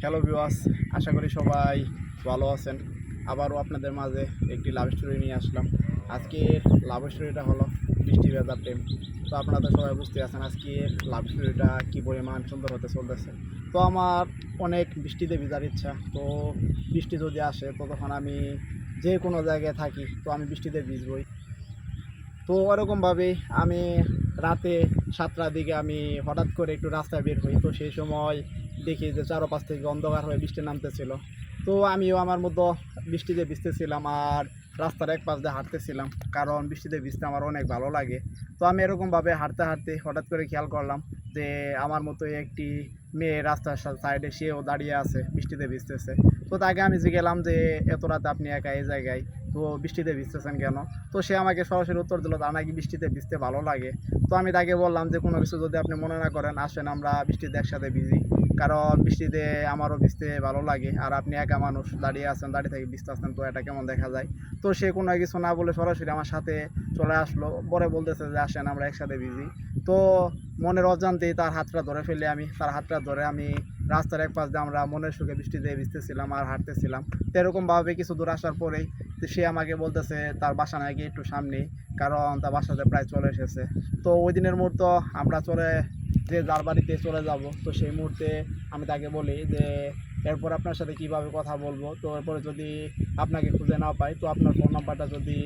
Hello viewers, আশা করি সবাই ভালো আছেন। আবারও আপনাদের মাঝে একটি লাভ স্টোরি নিয়ে আসলাম। আজকের লাভ স্টোরিটা হলো বৃষ্টি ভেজা প্রেম। তো আপনারা তো সবাই বুঝতে আছেন আজকের লাভ স্টোরিটা কী পরিমাণ সুন্দর হতে চলতেছে। তো আমার অনেক বৃষ্টিতে ভিজার ইচ্ছা। তো বৃষ্টি যদি আসে তো তখন আমি যে কোনো জায়গায় থাকি তো আমি বৃষ্টিতে ভিজবই। তো ওরকমভাবেই আমি রাতে 7টার দিকে আমি হঠাৎ করে একটু রাস্তায় বের হই। তো সেই সময় দেখি যে চারপাশ থেকে অন্ধকার হয়ে বৃষ্টি নামতেছিল। তো আমিও আমার মতো বৃষ্টিতে ভিজতেছিলাম আর রাস্তার এক পাশ দিয়ে হাঁটতেছিলাম, কারণ বৃষ্টিতে ভিজতে আমার অনেক ভালো লাগে। তো আমি এরকমভাবে হাঁটতে হাঁটতে হঠাৎ করে খেয়াল করলাম যে আমার মতোই একটি মেয়ে রাস্তার সাইডে সেও দাঁড়িয়ে আছে, বৃষ্টিতে ভিজতেছে। তো তাকে আমি জিজ্ঞেলাম যে এত রাতে আপনি একা এই জায়গায়, তো বৃষ্টিতে ভিজতেছেন কেন? তো সে আমাকে সরাসরি উত্তর দিল তার নাকি বৃষ্টিতে ভিজতে ভালো লাগে। তো আমি তাকে বললাম যে কোনো কিছু যদি আপনি মনে না করেন, আসেন আমরা বৃষ্টিতে একসাথে ভিজি, কারণ বৃষ্টিতে আমারও ভিজতে ভালো লাগে। আর আপনি একা মানুষ দাঁড়িয়ে আছেন, দাঁড়িয়ে থেকে ভিজতে আসছেন, তো এটা কেমন দেখা যায়? তো সে কোনো কিছু না বলে সরাসরি আমার সাথে চলে আসলো, পরে বলতেছে যে আসেন আমরা একসাথে ভিজি। তো মনের অজান্তেই তার হাতটা ধরে ফেলে আমি, তার হাতটা ধরে আমি রাস্তার এক পাশ দিয়ে আমরা মনের সুখে বৃষ্টিতে ভিজতেছিলাম আর হাঁটতেছিলাম। তো এরকমভাবে কিছু দূর আসার পরেই তো সে আমাকে বলতেছে তার বাসা নাকি একটু সামনেই, কারণ তার বাসাতে প্রায় চলে এসেছে। তো ওই দিনের মুহূর্ত আমরা যে যার বাড়িতে চলে যাব। তো সেই মুহূর্তে আমি তাকে বলি যে এরপর আপনার সাথে কিভাবে কথা বলবো, তো এরপরে যদি আপনাকে খুঁজে না পাই তো আপনার ফোন নাম্বারটা যদি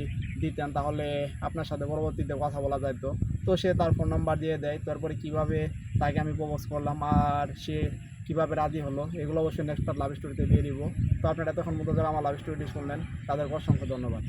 দিতেন তাহলে আপনার সাথে পরবর্তীতে কথা বলা যেত। তো সে তার ফোন নাম্বার দিয়ে দেয়। তারপরে কিভাবে তাকে আমি প্রপোজ করলাম আর সে কীভাবে রাজি হলো, এগুলো অবশ্যই নেক্সট পার্ট লাভ স্টোরিতে দিয়ে দিব। তো আপনারা এতক্ষণ মতো যারা আমার লাভ স্টোরিটি শুনলেন তাদেরকে অসংখ্য ধন্যবাদ।